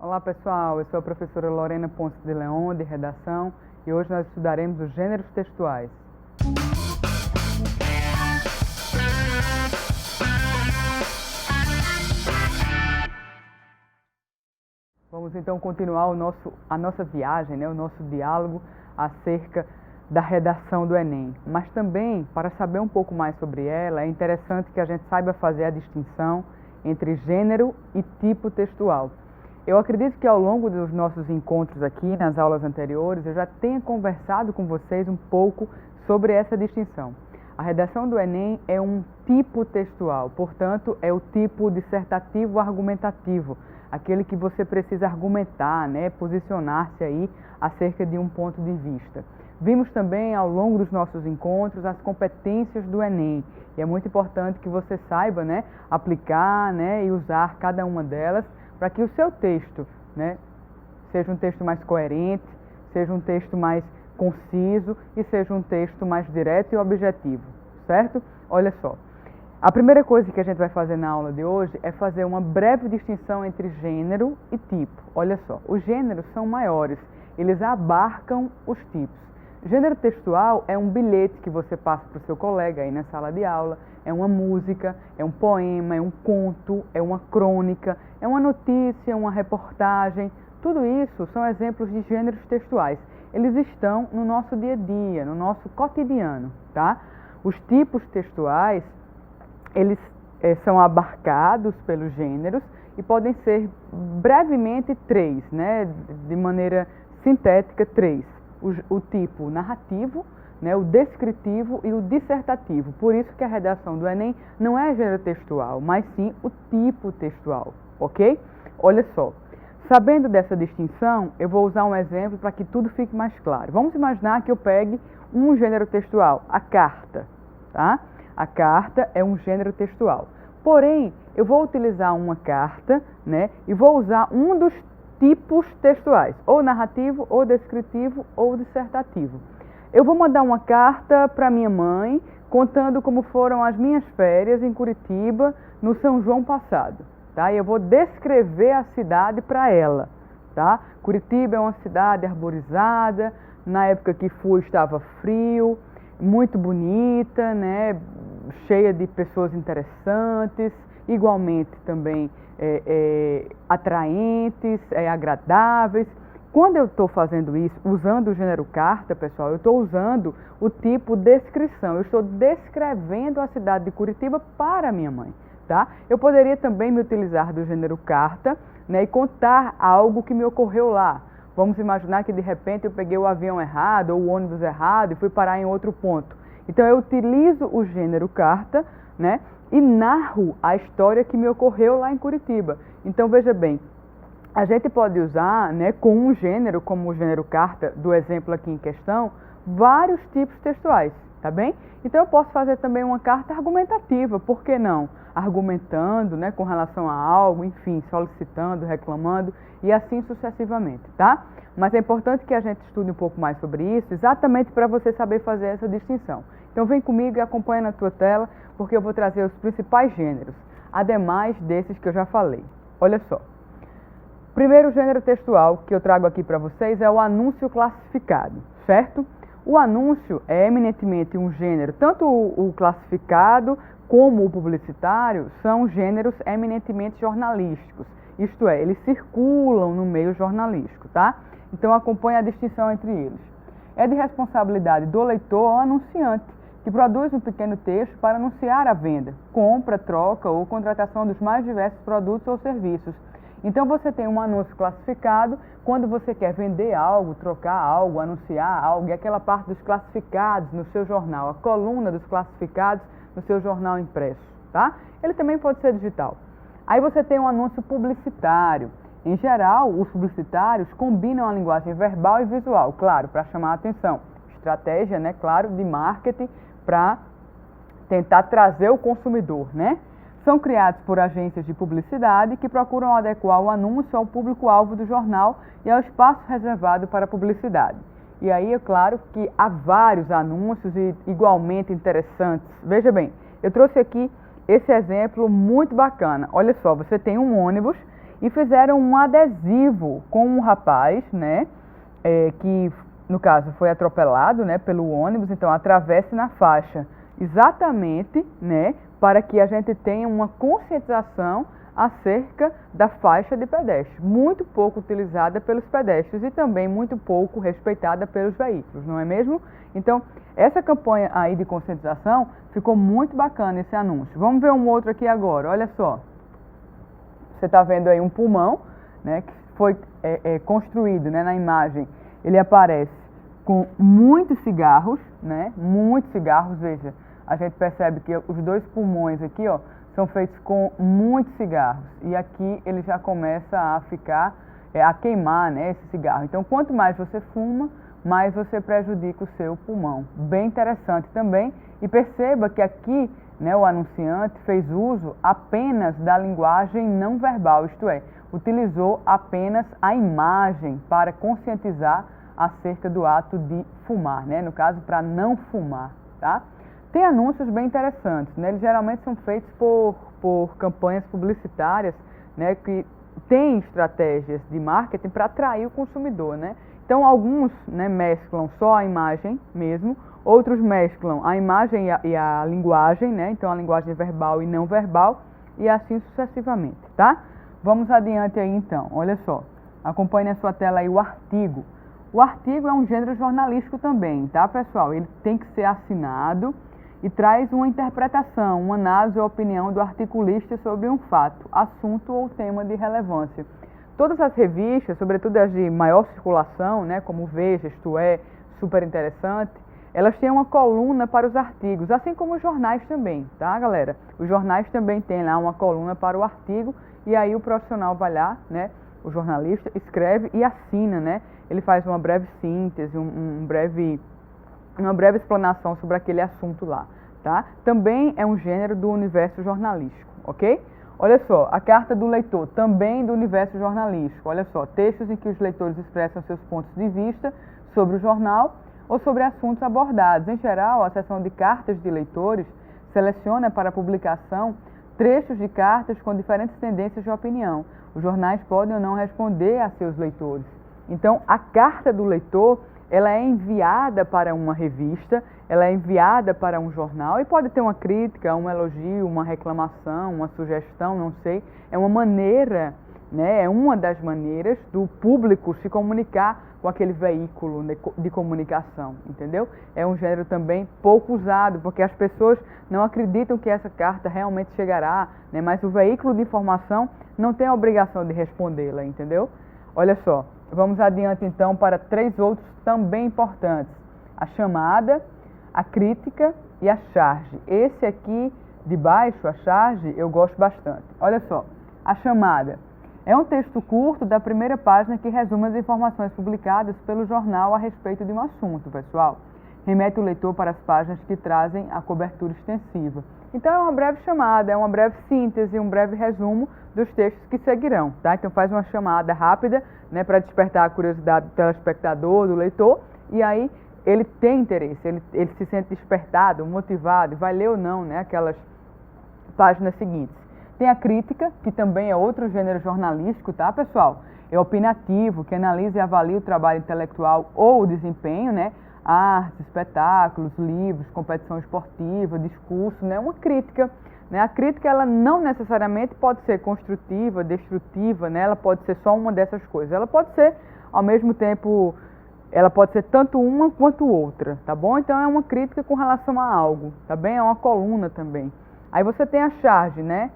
Olá pessoal, eu sou a professora Lorena Ponce de Leon, de Redação, e hoje nós estudaremos os gêneros textuais. Vamos então continuar a nossa viagem, o nosso diálogo acerca da redação do Enem. Mas também, para saber um pouco mais sobre ela, é interessante que a gente saiba fazer a distinção entre gênero e tipo textual. Eu acredito que ao longo dos nossos encontros aqui, nas aulas anteriores, eu já tenha conversado com vocês um pouco sobre essa distinção. A redação do Enem é um tipo textual, portanto, é o tipo dissertativo argumentativo, aquele que você precisa argumentar, posicionar-se aí acerca de um ponto de vista. Vimos também ao longo dos nossos encontros as competências do Enem, e é muito importante que você saiba aplicar e usar cada uma delas para que o seu texto seja um texto mais coerente, seja um texto mais conciso e seja um texto mais direto e objetivo, certo? Olha só, a primeira coisa que a gente vai fazer na aula de hoje é fazer uma breve distinção entre gênero e tipo. Olha só, os gêneros são maiores, eles abarcam os tipos. Gênero textual é um bilhete que você passa para o seu colega aí na sala de aula, é uma música, é um poema, é um conto, é uma crônica, é uma notícia, uma reportagem. Tudo isso são exemplos de gêneros textuais. Eles estão no nosso dia a dia, no nosso cotidiano, tá? Os tipos textuais, eles são abarcados pelos gêneros e podem ser brevemente três, de maneira sintética, três. O tipo narrativo, o descritivo e o dissertativo. Por isso que a redação do Enem não é gênero textual, mas sim o tipo textual, ok? Olha só, sabendo dessa distinção, eu vou usar um exemplo para que tudo fique mais claro. Vamos imaginar que eu pegue um gênero textual, a carta, tá? A carta é um gênero textual. Porém, eu vou utilizar uma carta, e vou usar um dos tipos textuais, ou narrativo, ou descritivo, ou dissertativo. Eu vou mandar uma carta para minha mãe, contando como foram as minhas férias em Curitiba, no São João passado, tá? E eu vou descrever a cidade para ela, tá? Curitiba é uma cidade arborizada, na época que fui estava frio, muito bonita, cheia de pessoas interessantes, igualmente também atraentes, agradáveis. Quando eu estou fazendo isso, usando o gênero carta, pessoal, eu estou usando o tipo descrição. Eu estou descrevendo a cidade de Curitiba para minha mãe, tá? Eu poderia também me utilizar do gênero carta, e contar algo que me ocorreu lá. Vamos imaginar que de repente eu peguei o avião errado ou o ônibus errado e fui parar em outro ponto. Então eu utilizo o gênero carta, e narro a história que me ocorreu lá em Curitiba. Então veja bem, a gente pode usar, com um gênero, como o gênero carta, do exemplo aqui em questão, vários tipos textuais, tá bem? Então eu posso fazer também uma carta argumentativa, por que não? Argumentando, com relação a algo, enfim, solicitando, reclamando e assim sucessivamente, tá? Mas é importante que a gente estude um pouco mais sobre isso, exatamente para você saber fazer essa distinção. Então vem comigo e acompanha na tua tela, porque eu vou trazer os principais gêneros, ademais desses que eu já falei. Olha só. O primeiro gênero textual que eu trago aqui para vocês é o anúncio classificado, certo? O anúncio é eminentemente um gênero, tanto o classificado como o publicitário são gêneros eminentemente jornalísticos, isto é, eles circulam no meio jornalístico, tá? Então acompanhe a distinção entre eles. É de responsabilidade do leitor ou anunciante, que produz um pequeno texto para anunciar a venda, compra, troca ou contratação dos mais diversos produtos ou serviços. Então você tem um anúncio classificado quando você quer vender algo, trocar algo, anunciar algo, e aquela parte dos classificados no seu jornal, a coluna dos classificados no seu jornal impresso, tá? Ele também pode ser digital. Aí você tem um anúncio publicitário. Em geral, os publicitários combinam a linguagem verbal e visual, claro, para chamar a atenção. Estratégia, claro, de marketing para tentar trazer o consumidor, São criados por agências de publicidade que procuram adequar o anúncio ao público-alvo do jornal e ao espaço reservado para a publicidade. E aí é claro que há vários anúncios igualmente interessantes. Veja bem, eu trouxe aqui esse exemplo muito bacana. Olha só, você tem um ônibus e fizeram um adesivo com um rapaz, né, que no caso foi atropelado, né, pelo ônibus, então atravesse na faixa, exatamente, né, para que a gente tenha uma conscientização acerca da faixa de pedestre, muito pouco utilizada pelos pedestres e também muito pouco respeitada pelos veículos, não é mesmo? Então, essa campanha aí de conscientização ficou muito bacana, esse anúncio. Vamos ver um outro aqui agora, olha só. Você está vendo aí um pulmão, né, que foi construído, né, na imagem. Ele aparece com muitos cigarros, né, muitos cigarros, veja. A gente percebe que os dois pulmões aqui, ó, são feitos com muitos cigarros. E aqui ele já começa a ficar, a queimar, né, esse cigarro. Então, quanto mais você fuma, mais você prejudica o seu pulmão. Bem interessante também. E perceba que aqui, né, o anunciante fez uso apenas da linguagem não verbal, isto é, utilizou apenas a imagem para conscientizar acerca do ato de fumar, né, no caso, para não fumar, tá? Tem anúncios bem interessantes, né? Eles geralmente são feitos por campanhas publicitárias, né, que têm estratégias de marketing para atrair o consumidor, né? Então, alguns, né, mesclam só a imagem mesmo, outros mesclam a imagem e a linguagem, né? Então, a linguagem verbal e não verbal, e assim sucessivamente, tá? Vamos adiante aí, então. Olha só, acompanhe na sua tela aí o artigo. O artigo é um gênero jornalístico também, tá, pessoal? Ele tem que ser assinado e traz uma interpretação, uma análise ou opinião do articulista sobre um fato, assunto ou tema de relevância. Todas as revistas, sobretudo as de maior circulação, né, como Veja, Isto É, Super Interessante, elas têm uma coluna para os artigos, assim como os jornais também, tá, galera? Os jornais também têm lá uma coluna para o artigo e aí o profissional vai lá, né, o jornalista escreve e assina, né? Ele faz uma breve síntese, uma breve explanação sobre aquele assunto lá, tá? Também é um gênero do universo jornalístico, ok? Olha só, a carta do leitor, também do universo jornalístico. Olha só, textos em que os leitores expressam seus pontos de vista sobre o jornal ou sobre assuntos abordados. Em geral, a seção de cartas de leitores seleciona para publicação trechos de cartas com diferentes tendências de opinião. Os jornais podem ou não responder a seus leitores. Então, a carta do leitor, ela é enviada para uma revista, ela é enviada para um jornal e pode ter uma crítica, um elogio, uma reclamação, uma sugestão, não sei. É uma maneira, né, é uma das maneiras do público se comunicar com aquele veículo de comunicação, entendeu? É um gênero também pouco usado, porque as pessoas não acreditam que essa carta realmente chegará, né, mas o veículo de informação não tem a obrigação de respondê-la, entendeu? Olha só. Vamos adiante então para 3 outros também importantes. A chamada, a crítica e a charge. Esse aqui de baixo, a charge, eu gosto bastante. Olha só, a chamada é um texto curto da primeira página que resume as informações publicadas pelo jornal a respeito de um assunto, pessoal. Remete o leitor para as páginas que trazem a cobertura extensiva. Então é uma breve chamada, é uma breve síntese, um breve resumo dos textos que seguirão, tá? Então faz uma chamada rápida, né, para despertar a curiosidade do telespectador, do leitor, e aí ele tem interesse, ele se sente despertado, motivado, vai ler ou não, né, aquelas páginas seguintes. Tem a crítica, que também é outro gênero jornalístico, tá, pessoal? É opinativo, que analisa e avalia o trabalho intelectual ou o desempenho, né? Artes, espetáculos, livros, competição esportiva, discurso, né? Uma crítica, né? A crítica, ela não necessariamente pode ser construtiva, destrutiva, né? Ela pode ser só uma dessas coisas. Ela pode ser, ao mesmo tempo, ela pode ser tanto uma quanto outra, tá bom? Então é uma crítica com relação a algo, tá bem? É uma coluna também. Aí você tem a charge, né?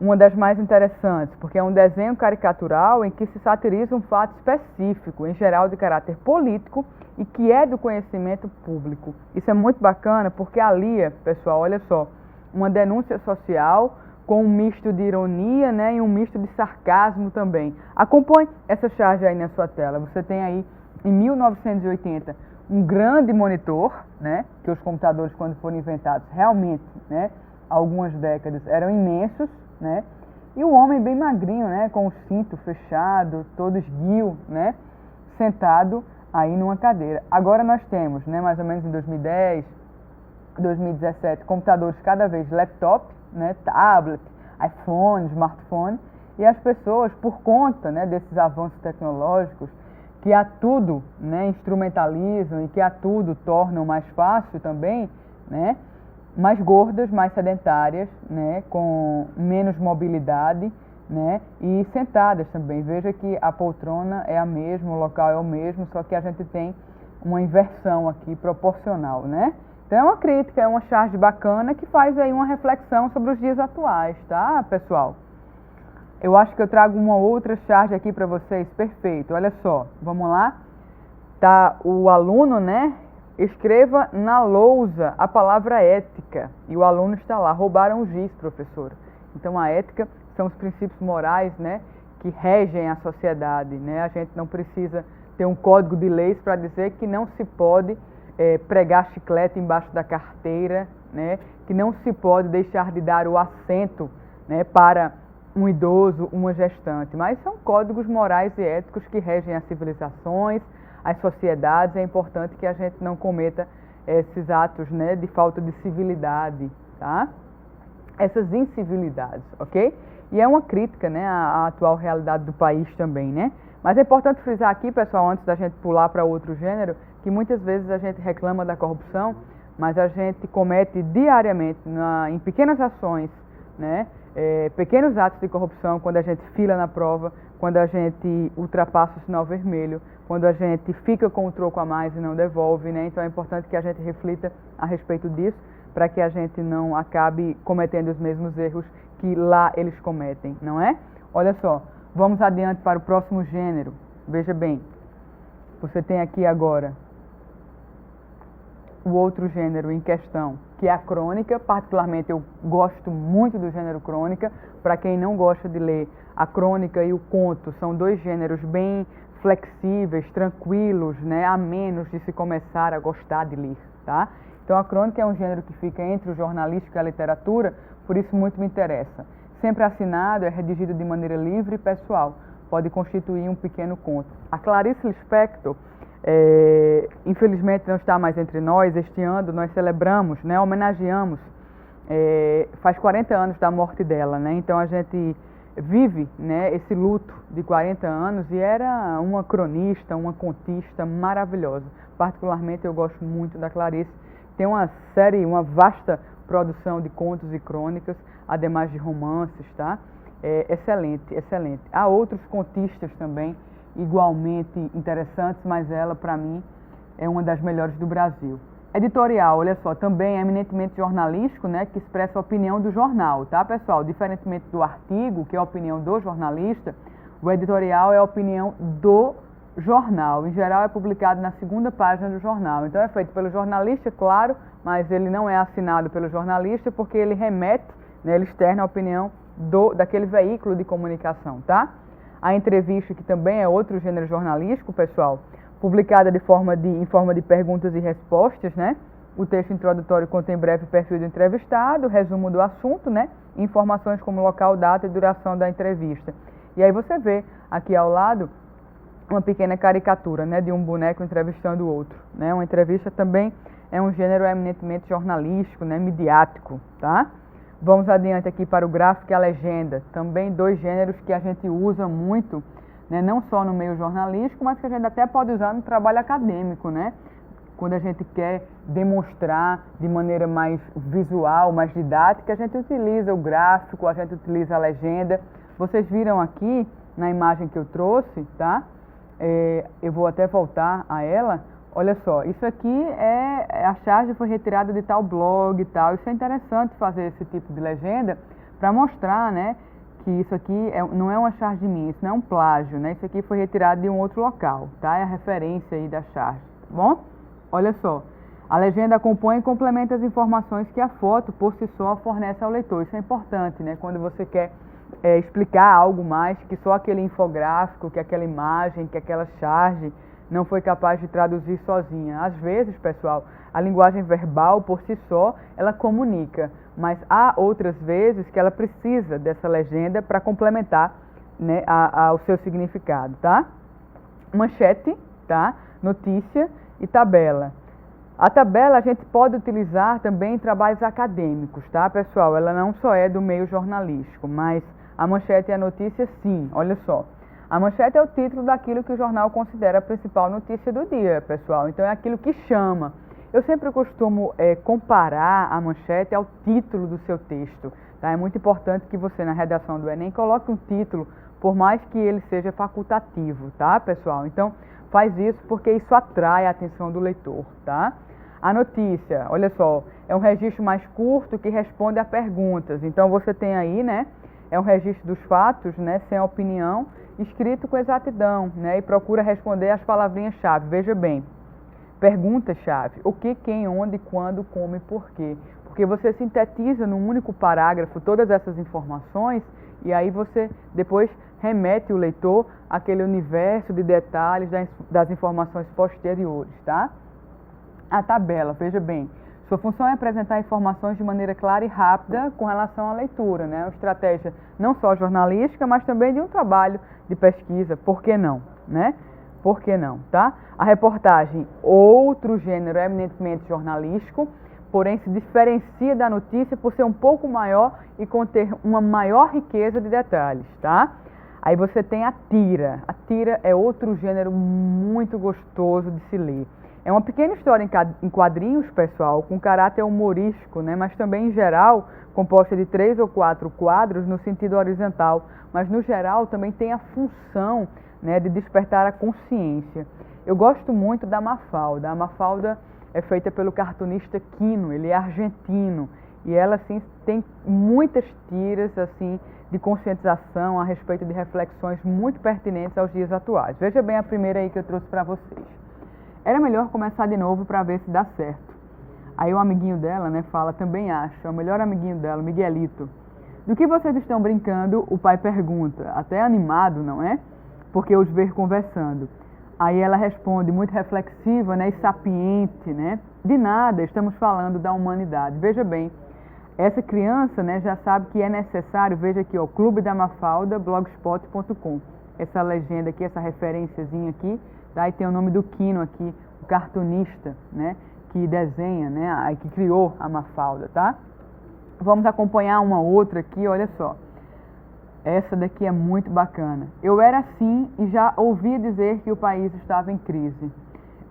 Uma das mais interessantes, porque é um desenho caricatural em que se satiriza um fato específico, em geral de caráter político, e que é do conhecimento público. Isso é muito bacana porque alia, pessoal, olha só, uma denúncia social com um misto de ironia, né, e um misto de sarcasmo também. Acompanhe essa charge aí na sua tela. Você tem aí, em 1980, um grande monitor, né, que os computadores, quando foram inventados, realmente, né, há algumas décadas, eram imensos, né, e o homem bem magrinho, né, com o cinto fechado, todo esguio, né, sentado aí numa cadeira. Agora nós temos, né, mais ou menos em 2010, 2017, computadores cada vez laptop, né, tablet, iPhone, smartphone, E as pessoas, por conta, né, desses avanços tecnológicos, que a tudo, né, instrumentalizam e que a tudo tornam mais fácil também, né, mais gordas, mais sedentárias, né, com menos mobilidade, né, e sentadas também. Veja que a poltrona é a mesma, o local é o mesmo, só que a gente tem uma inversão aqui proporcional, né? Então é uma crítica, é uma charge bacana que faz aí uma reflexão sobre os dias atuais, tá, pessoal? Eu acho que eu trago uma outra charge aqui para vocês, perfeito, olha só, vamos lá? Tá o aluno, né? Escreva na lousa a palavra ética, e o aluno está lá, roubaram o giz, professora. Então a ética são os princípios morais, né, que regem a sociedade, né? A gente não precisa ter um código de leis para dizer que não se pode pregar chiclete embaixo da carteira, né? Que não se pode deixar de dar o assento, né, para um idoso, uma gestante, mas são códigos morais e éticos que regem as civilizações, as sociedades. É importante que a gente não cometa esses atos, né, de falta de civilidade, tá? Essas incivilidades, ok? E é uma crítica, né, à atual realidade do país também, né? Mas é importante frisar aqui, pessoal, antes da gente pular para outro gênero, que muitas vezes a gente reclama da corrupção, mas a gente comete diariamente, em pequenas ações, né, pequenos atos de corrupção, quando a gente fila na prova, quando a gente ultrapassa o sinal vermelho, quando a gente fica com o troco a mais e não devolve, né? Então é importante que a gente reflita a respeito disso, para que a gente não acabe cometendo os mesmos erros que lá eles cometem, não é? Olha só, vamos adiante para o próximo gênero. Veja bem, você tem aqui agora o outro gênero em questão, que é a crônica. Particularmente eu gosto muito do gênero crônica. Para quem não gosta de ler, a crônica e o conto são dois gêneros bem flexíveis, tranquilos, né, amenos de se começar a gostar de ler, tá? Então a crônica é um gênero que fica entre o jornalístico e a literatura, por isso muito me interessa. Sempre assinado, é redigido de maneira livre e pessoal, pode constituir um pequeno conto. A Clarice Lispector, infelizmente não está mais entre nós. Este ano nós celebramos, né, homenageamos, faz 40 anos da morte dela, né? Então a gente vive, né, esse luto de 40 anos, e era uma cronista, uma contista maravilhosa. Particularmente eu gosto muito da Clarice. Tem uma série, uma vasta produção de contos e crônicas, ademais de romances, tá? Excelente, excelente. Há outros contistas também, igualmente interessantes, mas ela, para mim, é uma das melhores do Brasil. Editorial, olha só, também é eminentemente jornalístico, né, que expressa a opinião do jornal, tá, pessoal? Diferentemente do artigo, que é a opinião do jornalista, o editorial é a opinião do jornal. Em geral, é publicado na segunda página do jornal. Então, é feito pelo jornalista, claro, mas ele não é assinado pelo jornalista, porque ele remete, né, ele externa a opinião daquele veículo de comunicação, tá? A entrevista, que também é outro gênero jornalístico, pessoal, publicada em forma de perguntas e respostas, né? O texto introdutório contém breve perfil do entrevistado, resumo do assunto, né? Informações como local, data e duração da entrevista. E aí você vê aqui ao lado uma pequena caricatura, né, de um boneco entrevistando o outro, né? Uma entrevista também é um gênero eminentemente jornalístico, né, midiático, tá? Vamos adiante aqui para o gráfico e a legenda, também dois gêneros que a gente usa muito, né, não só no meio jornalístico, mas que a gente até pode usar no trabalho acadêmico, né? Quando a gente quer demonstrar de maneira mais visual, mais didática, a gente utiliza o gráfico, a gente utiliza a legenda. Vocês viram aqui na imagem que eu trouxe, tá? Eu vou até voltar a ela. Olha só, isso aqui a charge foi retirada de tal blog e tal. Isso é interessante fazer esse tipo de legenda para mostrar, né, que isso aqui não é uma charge minha, isso não é um plágio, né? Isso aqui foi retirado de um outro local, tá? É a referência aí da charge, tá bom? Olha só, a legenda acompanha e complementa as informações que a foto por si só fornece ao leitor. Isso é importante, né? Quando você quer explicar algo mais que só aquele infográfico, que aquela imagem, que aquela charge não foi capaz de traduzir sozinha. Às vezes, pessoal, a linguagem verbal por si só, ela comunica, mas há outras vezes que ela precisa dessa legenda para complementar, né, o seu significado, tá? Manchete, tá? Notícia e tabela. A tabela a gente pode utilizar também em trabalhos acadêmicos, tá, pessoal? Ela não só é do meio jornalístico, mas A manchete e a notícia, sim, olha só. A manchete é o título daquilo que o jornal considera a principal notícia do dia, pessoal. Então é aquilo que chama. Eu sempre costumo comparar a manchete ao título do seu texto. Tá? É muito importante que você, na redação do Enem, coloque um título, por mais que ele seja facultativo, tá, pessoal? Então, faz isso porque isso atrai a atenção do leitor, tá? A notícia, olha só, é um registro mais curto que responde a perguntas. Então, você tem aí, né, é um registro dos fatos, né, sem opinião, escrito com exatidão, né, e procura responder as palavrinhas-chave. Veja bem, pergunta-chave: o que, quem, onde, quando, como e por quê. Porque você sintetiza num único parágrafo todas essas informações e aí você depois remete o leitor àquele universo de detalhes das informações posteriores, tá? A tabela, veja bem, sua função é apresentar informações de maneira clara e rápida com relação à leitura, né? Uma estratégia não só jornalística, mas também de um trabalho de pesquisa, por que não, né? Por que não, tá? A reportagem, outro gênero eminentemente jornalístico, porém se diferencia da notícia por ser um pouco maior e conter uma maior riqueza de detalhes, tá? Aí você tem a tira. A tira é outro gênero muito gostoso de se ler. É uma pequena história em quadrinhos, pessoal, com caráter humorístico, né? Mas também, em geral, composta de 3 ou 4 quadros no sentido horizontal. Mas, no geral, também tem a função, né, de despertar a consciência. Eu gosto muito da Mafalda. A Mafalda é feita pelo cartunista Quino, ele é argentino. E ela, assim, tem muitas tiras, assim, de conscientização a respeito de reflexões muito pertinentes aos dias atuais. Veja bem a primeira aí que eu trouxe para vocês. Era melhor começar de novo para ver se dá certo. Aí o amiguinho dela, né, fala, também acho, é o melhor amiguinho dela, o Miguelito. Do que vocês estão brincando? O pai pergunta, até animado, não é? Porque os ver conversando. Aí ela responde, muito reflexiva, né, e sapiente, né? De nada, estamos falando da humanidade. Veja bem, essa criança, né, já sabe que é necessário, veja aqui, ó, Clube da Mafalda, blogspot.com. Essa legenda aqui, essa referenciazinha aqui, tá? E tem o nome do Quino aqui, o cartunista, né, que desenha, né, que criou a Mafalda, tá? Vamos acompanhar uma outra aqui, olha só. Essa daqui é muito bacana. Eu era assim e já ouvi dizer que o país estava em crise.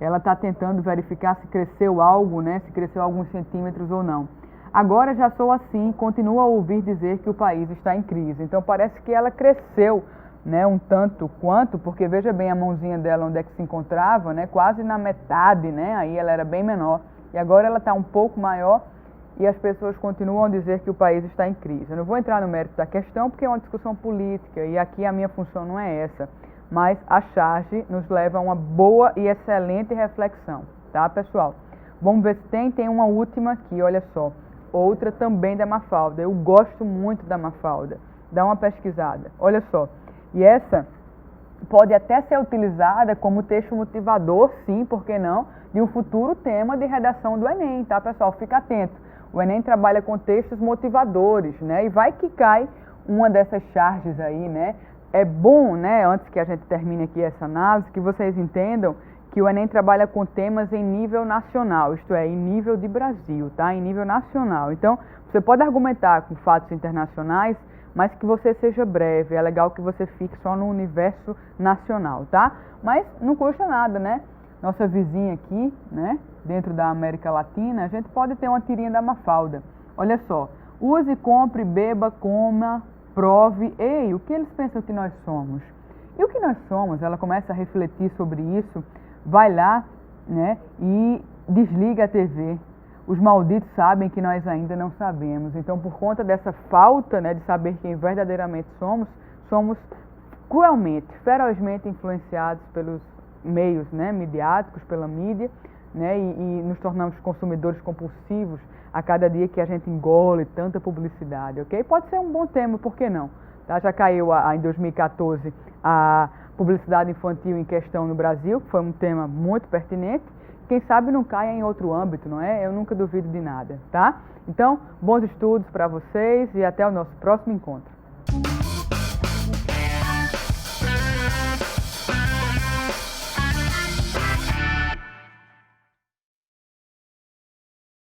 Ela está tentando verificar se cresceu algo, né, se cresceu alguns centímetros ou não. Agora já sou assim e continuo a ouvir dizer que o país está em crise. Então parece que ela cresceu, né, um tanto quanto, porque veja bem a mãozinha dela onde é que se encontrava, né, quase na metade, né, aí ela era bem menor. E agora ela está um pouco maior e as pessoas continuam a dizer que o país está em crise. Eu não vou entrar no mérito da questão porque é uma discussão política e aqui a minha função não é essa. Mas a charge nos leva a uma boa e excelente reflexão, tá, pessoal? Vamos ver se tem uma última aqui, olha só. Outra também da Mafalda. Eu gosto muito da Mafalda. Dá uma pesquisada. Olha só. E essa pode até ser utilizada como texto motivador, sim, por que não, de um futuro tema de redação do Enem, tá, pessoal? Fica atento. O Enem trabalha com textos motivadores, né? E vai que cai uma dessas charges aí, né? É bom, né, antes que a gente termine aqui essa análise, que vocês entendam que o Enem trabalha com temas em nível nacional, isto é, em nível de Brasil, tá? Em nível nacional. Então, você pode argumentar com fatos internacionais, mas que você seja breve. É legal que você fique só no universo nacional, tá? Mas não custa nada, né? Nossa vizinha aqui, né, dentro da América Latina, a gente pode ter uma tirinha da Mafalda. Olha só. Use, compre, beba, coma, prove. Ei, o que eles pensam que nós somos? E o que nós somos? Ela começa a refletir sobre isso. Vai lá, né, e desliga a TV. Os malditos sabem que nós ainda não sabemos. Então, por conta dessa falta, né, de saber quem verdadeiramente somos cruelmente, ferozmente influenciados pelos meios, né, midiáticos, pela mídia, né, e nos tornamos consumidores compulsivos a cada dia que a gente engole tanta publicidade, ok? Pode ser um bom tema, por que não? Tá? Já caiu em 2014 a publicidade infantil em questão no Brasil, que foi um tema muito pertinente. Quem sabe não caia em outro âmbito, não é? Eu nunca duvido de nada, tá? Então, bons estudos para vocês e até o nosso próximo encontro.